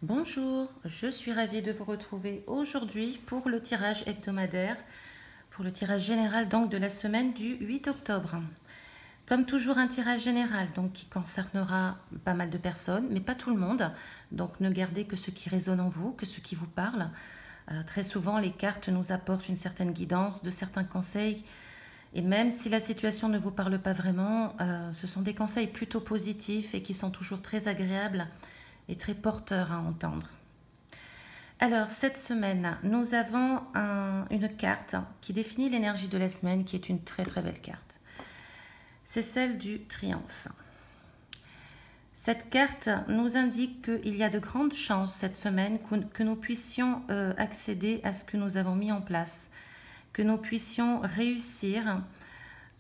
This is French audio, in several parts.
Bonjour, je suis ravie de vous retrouver aujourd'hui pour le tirage hebdomadaire, pour le tirage général donc de la semaine du 8 octobre. Comme toujours un tirage général donc qui concernera pas mal de personnes, mais pas tout le monde. Donc ne gardez que ce qui résonne en vous, que ce qui vous parle. Très souvent les cartes nous apportent une certaine guidance, de certains conseils. Et même si la situation ne vous parle pas vraiment, ce sont des conseils plutôt positifs et qui sont toujours très agréables et très porteurs à entendre. Alors, cette semaine, nous avons une carte qui définit l'énergie de la semaine, qui est une très très belle carte. C'est celle du triomphe. Cette carte nous indique qu'il y a de grandes chances cette semaine que nous puissions accéder à ce que nous avons mis en place, que nous puissions réussir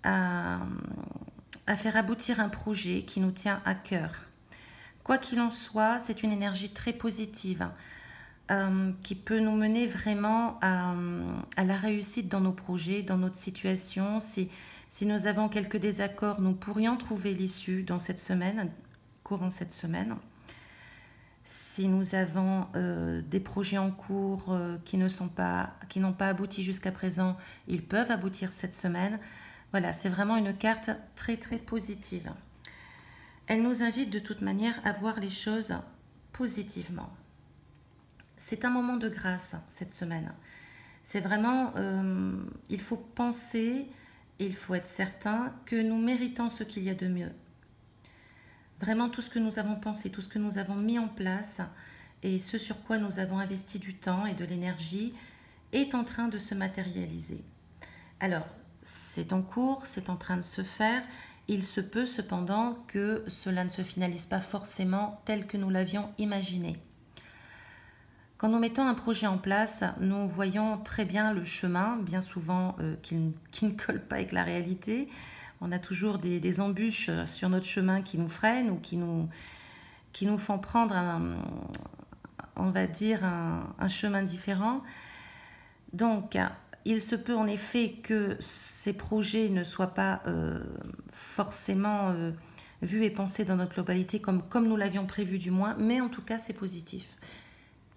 à, à faire aboutir un projet qui nous tient à cœur. Quoi qu'il en soit, c'est une énergie très positive qui peut nous mener vraiment à la réussite dans nos projets, dans notre situation. Si nous avons quelques désaccords, nous pourrions trouver l'issue dans cette semaine, courant cette semaine. Si nous avons des projets en cours qui n'ont pas abouti jusqu'à présent, ils peuvent aboutir cette semaine. Voilà, c'est vraiment une carte très très positive. Elle nous invite de toute manière à voir les choses positivement. C'est un moment de grâce cette semaine. C'est vraiment, il faut penser, il faut être certain que nous méritons ce qu'il y a de mieux. Vraiment tout ce que nous avons pensé, tout ce que nous avons mis en place et ce sur quoi nous avons investi du temps et de l'énergie est en train de se matérialiser. Alors, c'est en cours, c'est en train de se faire. Il se peut cependant que cela ne se finalise pas forcément tel que nous l'avions imaginé. Quand nous mettons un projet en place, nous voyons très bien le chemin, bien souvent qui ne colle pas avec la réalité. On a toujours des embûches sur notre chemin qui nous freinent ou qui nous font prendre on va dire, un chemin différent. Donc, il se peut en effet que ces projets ne soient pas forcément vus et pensés dans notre globalité comme nous l'avions prévu du moins, mais en tout cas c'est positif.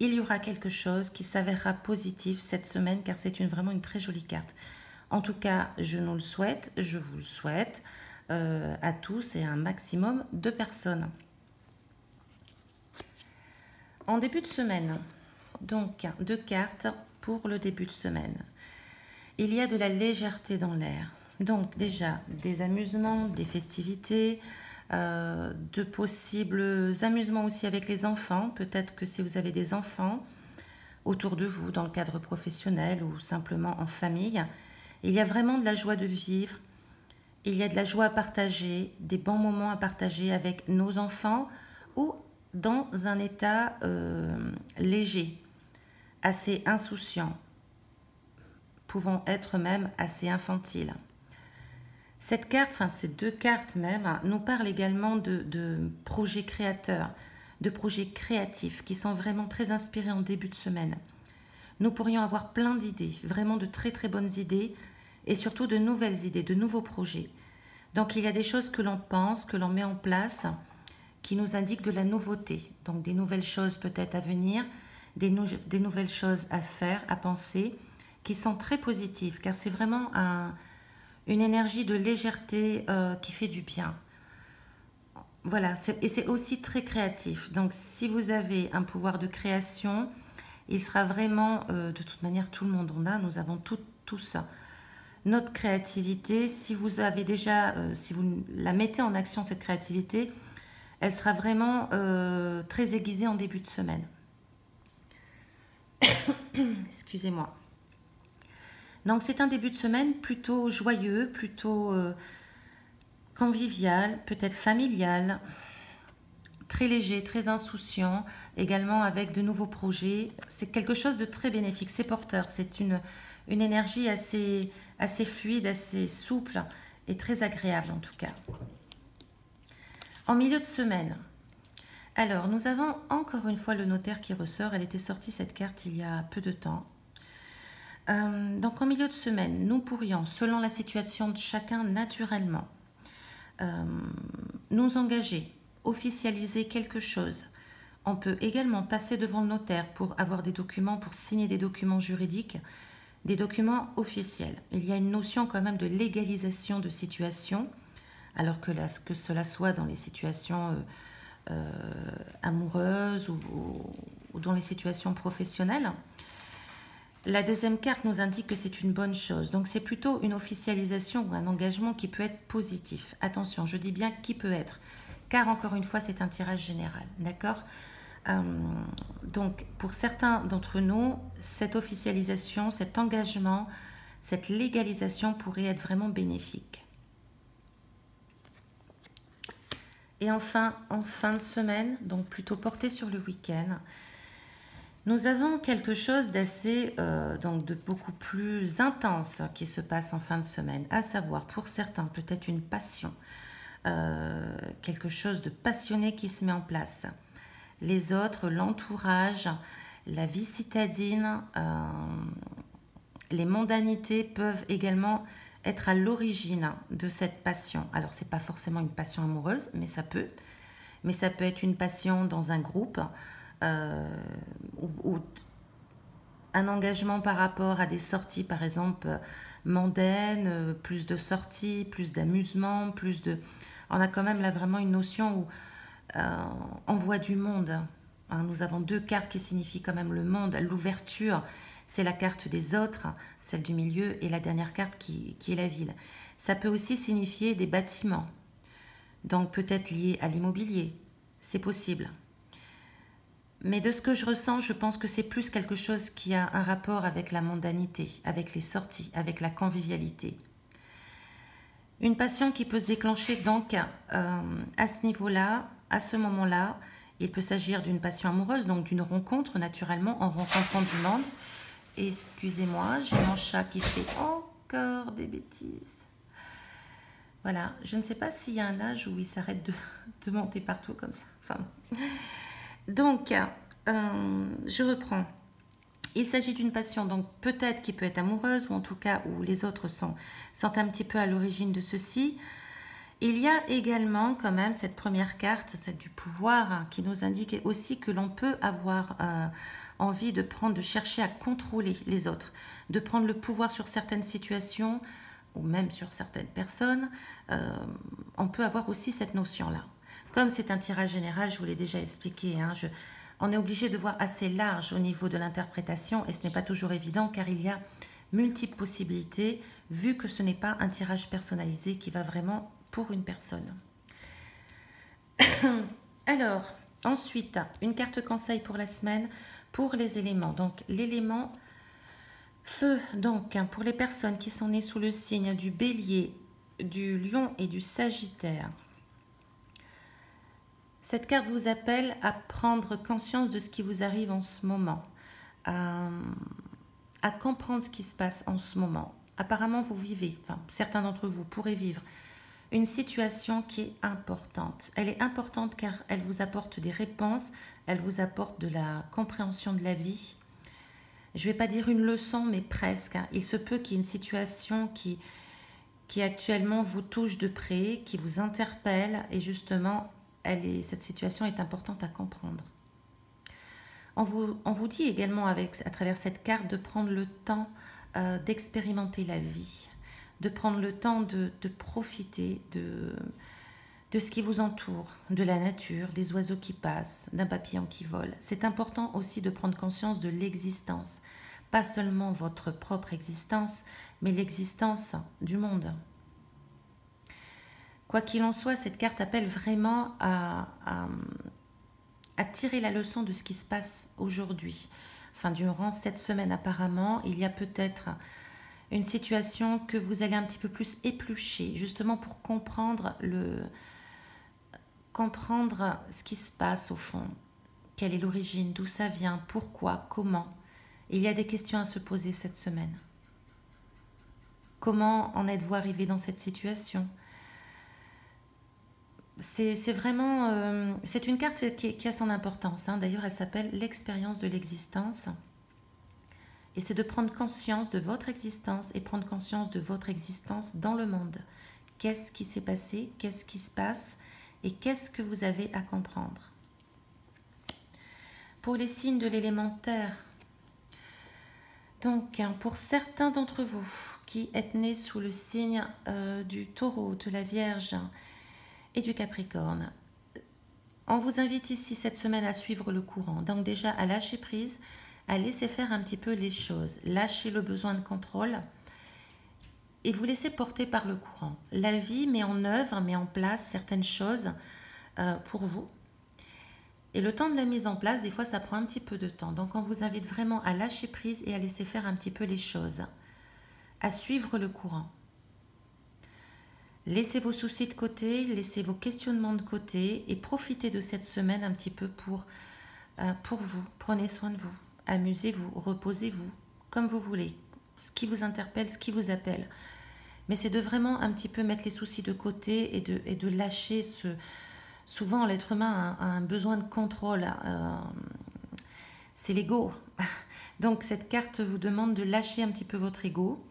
Il y aura quelque chose qui s'avérera positif cette semaine car c'est vraiment une très jolie carte. En tout cas, je nous le souhaite, je vous le souhaite à tous et à un maximum de personnes. En début de semaine, donc 2 cartes pour le début de semaine. Il y a de la légèreté dans l'air. Donc déjà des amusements, des festivités, de possibles amusements aussi avec les enfants. Peut-être que si vous avez des enfants autour de vous, dans le cadre professionnel ou simplement en famille, il y a vraiment de la joie de vivre. Il y a de la joie à partager, des bons moments à partager avec nos enfants ou dans un état léger, assez insouciant, pouvant être même assez infantile. Cette carte, enfin ces 2 cartes même, nous parlent également de projets créateurs, de projets créatifs qui sont vraiment très inspirés en début de semaine. Nous pourrions avoir plein d'idées, vraiment de très très bonnes idées et surtout de nouvelles idées, de nouveaux projets. Donc il y a des choses que l'on pense, que l'on met en place qui nous indiquent de la nouveauté. Donc des nouvelles choses peut-être à venir, des nouvelles choses à faire, à penser, qui sont très positives car c'est vraiment une énergie de légèreté qui fait du bien. Voilà, et c'est aussi très créatif. Donc si vous avez un pouvoir de création, il sera vraiment, de toute manière tout le monde en a, nous avons tout ça. Notre créativité, si vous avez déjà, si vous la mettez en action cette créativité, elle sera vraiment très aiguisée en début de semaine. Excusez-moi. Donc c'est un début de semaine plutôt joyeux, plutôt convivial, peut-être familial, très léger, très insouciant, également avec de nouveaux projets. C'est quelque chose de très bénéfique, c'est porteur, c'est une énergie assez fluide, assez souple et très agréable en tout cas. En milieu de semaine, alors nous avons encore une fois le notaire qui ressort, elle était sortie cette carte il y a peu de temps. Donc en milieu de semaine, nous pourrions, selon la situation de chacun naturellement, nous engager, officialiser quelque chose On peut également passer devant le notaire pour avoir des documents, pour signer des documents juridiques, des documents officiels. Il y a une notion quand même de légalisation de situation, alors que cela soit dans les situations amoureuses ou dans les situations professionnelles. La deuxième carte nous indique que c'est une bonne chose. Donc c'est plutôt une officialisation ou un engagement qui peut être positif. Attention, je dis bien qui peut être, car encore une fois, c'est un tirage général. D'accord ? Donc pour certains d'entre nous, cette officialisation, cet engagement, cette légalisation pourrait être vraiment bénéfique. Et enfin, en fin de semaine, donc plutôt porté sur le week-end, nous avons quelque chose d'assez, donc de beaucoup plus intense qui se passe en fin de semaine, à savoir pour certains peut-être une passion, quelque chose de passionné qui se met en place. Les autres, l'entourage, la vie citadine, les mondanités peuvent également être à l'origine de cette passion. Alors, ce n'est pas forcément une passion amoureuse, mais ça peut. Mais ça peut être une passion dans un groupe ou un engagement par rapport à des sorties, par exemple, mondaines, plus de sorties, plus d'amusement, plus de... On a quand même là vraiment une notion où on voit du monde. Hein, nous avons deux cartes qui signifient quand même le monde, l'ouverture. C'est la carte des autres, celle du milieu, et la dernière carte qui est la ville. Ça peut aussi signifier des bâtiments, donc peut-être liés à l'immobilier. C'est possible. Mais de ce que je ressens, je pense que c'est plus quelque chose qui a un rapport avec la mondanité, avec les sorties, avec la convivialité. Une passion qui peut se déclencher donc à ce niveau-là, à ce moment-là. Il peut s'agir d'une passion amoureuse, donc d'une rencontre naturellement, en rencontrant du monde. Excusez-moi, j'ai mon chat qui fait encore des bêtises. Voilà, je ne sais pas s'il y a un âge où il s'arrête de monter partout comme ça. Enfin, donc, je reprends. Il s'agit d'une passion, donc peut-être qui peut être amoureuse, ou en tout cas où les autres sont un petit peu à l'origine de ceci. Il y a également quand même cette première carte, celle du pouvoir, hein, qui nous indique aussi que l'on peut avoir envie de chercher à contrôler les autres, de prendre le pouvoir sur certaines situations ou même sur certaines personnes. On peut avoir aussi cette notion-là. Comme c'est un tirage général, je vous l'ai déjà expliqué, hein, on est obligé de voir assez large au niveau de l'interprétation et ce n'est pas toujours évident car il y a multiples possibilités vu que ce n'est pas un tirage personnalisé qui va vraiment pour une personne. Alors, ensuite, une carte conseil pour la semaine pour les éléments. Donc, l'élément feu, donc, pour les personnes qui sont nées sous le signe du Bélier, du Lion et du Sagittaire. Cette carte vous appelle à prendre conscience de ce qui vous arrive en ce moment, à comprendre ce qui se passe en ce moment. Apparemment, vous vivez, enfin, certains d'entre vous pourraient vivre une situation qui est importante. Elle est importante car elle vous apporte des réponses, elle vous apporte de la compréhension de la vie. Je ne vais pas dire une leçon, mais presque. Hein. Il se peut qu'il y ait une situation qui actuellement vous touche de près, qui vous interpelle et justement, cette situation est importante à comprendre. On vous dit également à travers cette carte de prendre le temps d'expérimenter la vie, de prendre le temps de profiter de ce qui vous entoure, de la nature, des oiseaux qui passent, d'un papillon qui vole. C'est important aussi de prendre conscience de l'existence, pas seulement votre propre existence, mais l'existence du monde. Quoi qu'il en soit, cette carte appelle vraiment à tirer la leçon de ce qui se passe aujourd'hui. Enfin, durant cette semaine apparemment, il y a peut-être une situation que vous allez un petit peu plus éplucher, justement pour comprendre ce qui se passe au fond. Quelle est l'origine, d'où ça vient, pourquoi, comment. Il y a des questions à se poser cette semaine. Comment en êtes-vous arrivé dans cette situation ? C'est vraiment... c'est une carte qui a son importance. Hein. D'ailleurs, elle s'appelle l'expérience de l'existence. Et c'est de prendre conscience de votre existence et prendre conscience de votre existence dans le monde. Qu'est-ce qui s'est passé ? Qu'est-ce qui se passe ? Et qu'est-ce que vous avez à comprendre ? Pour les signes de l'élément terre, donc pour certains d'entre vous qui êtes nés sous le signe du Taureau, de la Vierge et du Capricorne, on vous invite ici cette semaine à suivre le courant. Donc déjà à lâcher prise, à laisser faire un petit peu les choses, lâcher le besoin de contrôle et vous laisser porter par le courant. La vie met en œuvre, met en place certaines choses pour vous. Et le temps de la mise en place, des fois, ça prend un petit peu de temps. Donc, on vous invite vraiment à lâcher prise et à laisser faire un petit peu les choses, à suivre le courant. Laissez vos soucis de côté, laissez vos questionnements de côté et profitez de cette semaine un petit peu pour vous. Prenez soin de vous, amusez-vous, reposez-vous, comme vous voulez, ce qui vous interpelle, ce qui vous appelle. Mais c'est de vraiment un petit peu mettre les soucis de côté et de lâcher ce... Souvent, l'être humain a un besoin de contrôle. C'est l'ego. Donc, cette carte vous demande de lâcher un petit peu votre ego,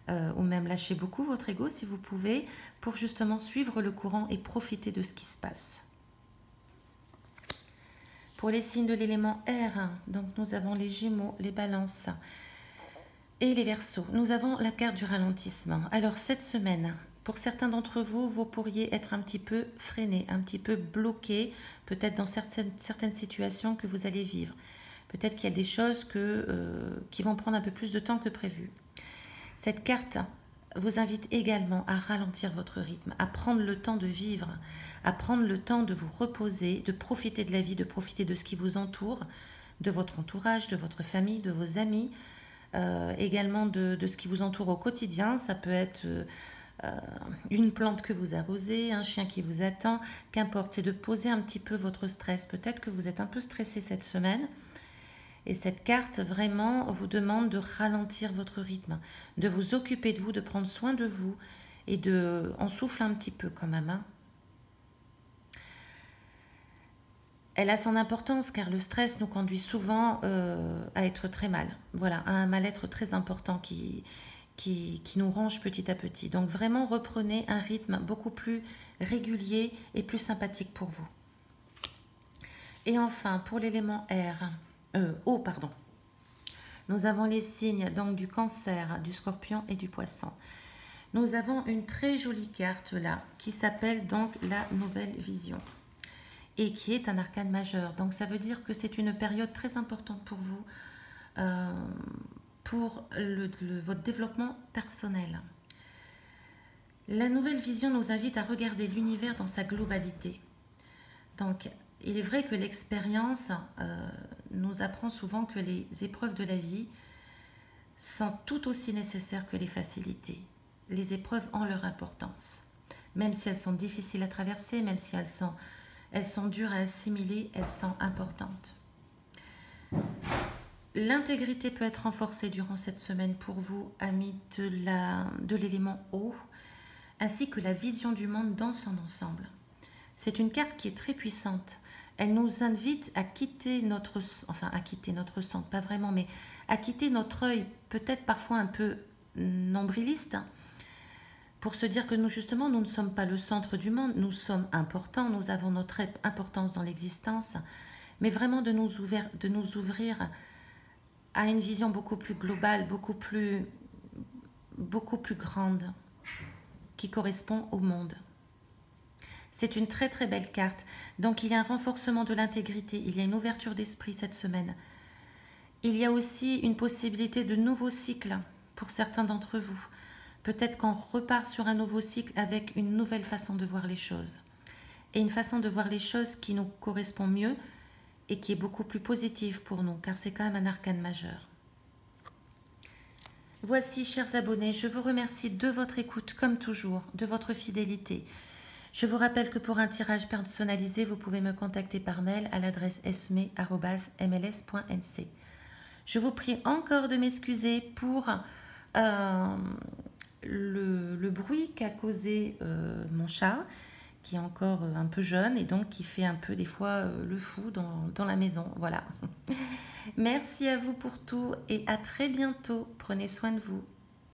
ou même lâcher beaucoup votre ego si vous pouvez, pour justement suivre le courant et profiter de ce qui se passe. Pour les signes de l'élément air, donc nous avons les Gémeaux, les Balances et les Verseaux. Nous avons la carte du ralentissement. Alors, cette semaine... Pour certains d'entre vous, vous pourriez être un petit peu freiné, un petit peu bloqué, peut-être dans certaines situations que vous allez vivre. Peut-être qu'il y a des choses qui vont prendre un peu plus de temps que prévu. Cette carte vous invite également à ralentir votre rythme, à prendre le temps de vivre, à prendre le temps de vous reposer, de profiter de la vie, de profiter de ce qui vous entoure, de votre entourage, de votre famille, de vos amis, également de ce qui vous entoure au quotidien. Ça peut être... une plante que vous arrosez, un chien qui vous attend, qu'importe, c'est de poser un petit peu votre stress. Peut-être que vous êtes un peu stressé cette semaine et cette carte vraiment vous demande de ralentir votre rythme, de vous occuper de vous, de prendre soin de vous et on souffle un petit peu quand même. Elle a son importance car le stress nous conduit souvent à être très mal. Voilà, à un mal-être très important qui nous range petit à petit. Donc vraiment reprenez un rythme beaucoup plus régulier et plus sympathique pour vous. Et enfin, pour l'élément eau, pardon. Nous avons les signes donc du Cancer, du Scorpion et du Poisson. Nous avons une très jolie carte là qui s'appelle donc la Nouvelle Vision et qui est un arcane majeur. Donc ça veut dire que c'est une période très importante pour vous. Pour votre développement personnel. La nouvelle vision nous invite à regarder l'univers dans sa globalité. Donc, il est vrai que l'expérience nous apprend souvent que les épreuves de la vie sont tout aussi nécessaires que les facilités. Les épreuves ont leur importance. Même si elles sont difficiles à traverser, même si elles sont dures à assimiler, elles sont importantes. L'intégrité peut être renforcée durant cette semaine pour vous, amis de l'élément eau, ainsi que la vision du monde dans son ensemble. C'est une carte qui est très puissante. Elle nous invite à quitter notre centre, pas vraiment, mais à quitter notre œil, peut-être parfois un peu nombriliste, pour se dire que nous, justement, nous ne sommes pas le centre du monde, nous sommes importants, nous avons notre importance dans l'existence, mais vraiment de nous ouvrir à une vision beaucoup plus globale, beaucoup plus grande, qui correspond au monde. C'est une très très belle carte. Donc il y a un renforcement de l'intégrité, il y a une ouverture d'esprit cette semaine. Il y a aussi une possibilité de nouveaux cycles pour certains d'entre vous. Peut-être qu'on repart sur un nouveau cycle avec une nouvelle façon de voir les choses. Et une façon de voir les choses qui nous correspond mieux et qui est beaucoup plus positive pour nous, car c'est quand même un arcane majeur. Voici, chers abonnés, je vous remercie de votre écoute, comme toujours, de votre fidélité. Je vous rappelle que pour un tirage personnalisé, vous pouvez me contacter par mail à l'adresse esme@mls.nc. Je vous prie encore de m'excuser pour le bruit qu'a causé mon chat, qui est encore un peu jeune et donc qui fait un peu des fois le fou dans la maison. Voilà. Merci à vous pour tout et à très bientôt. Prenez soin de vous.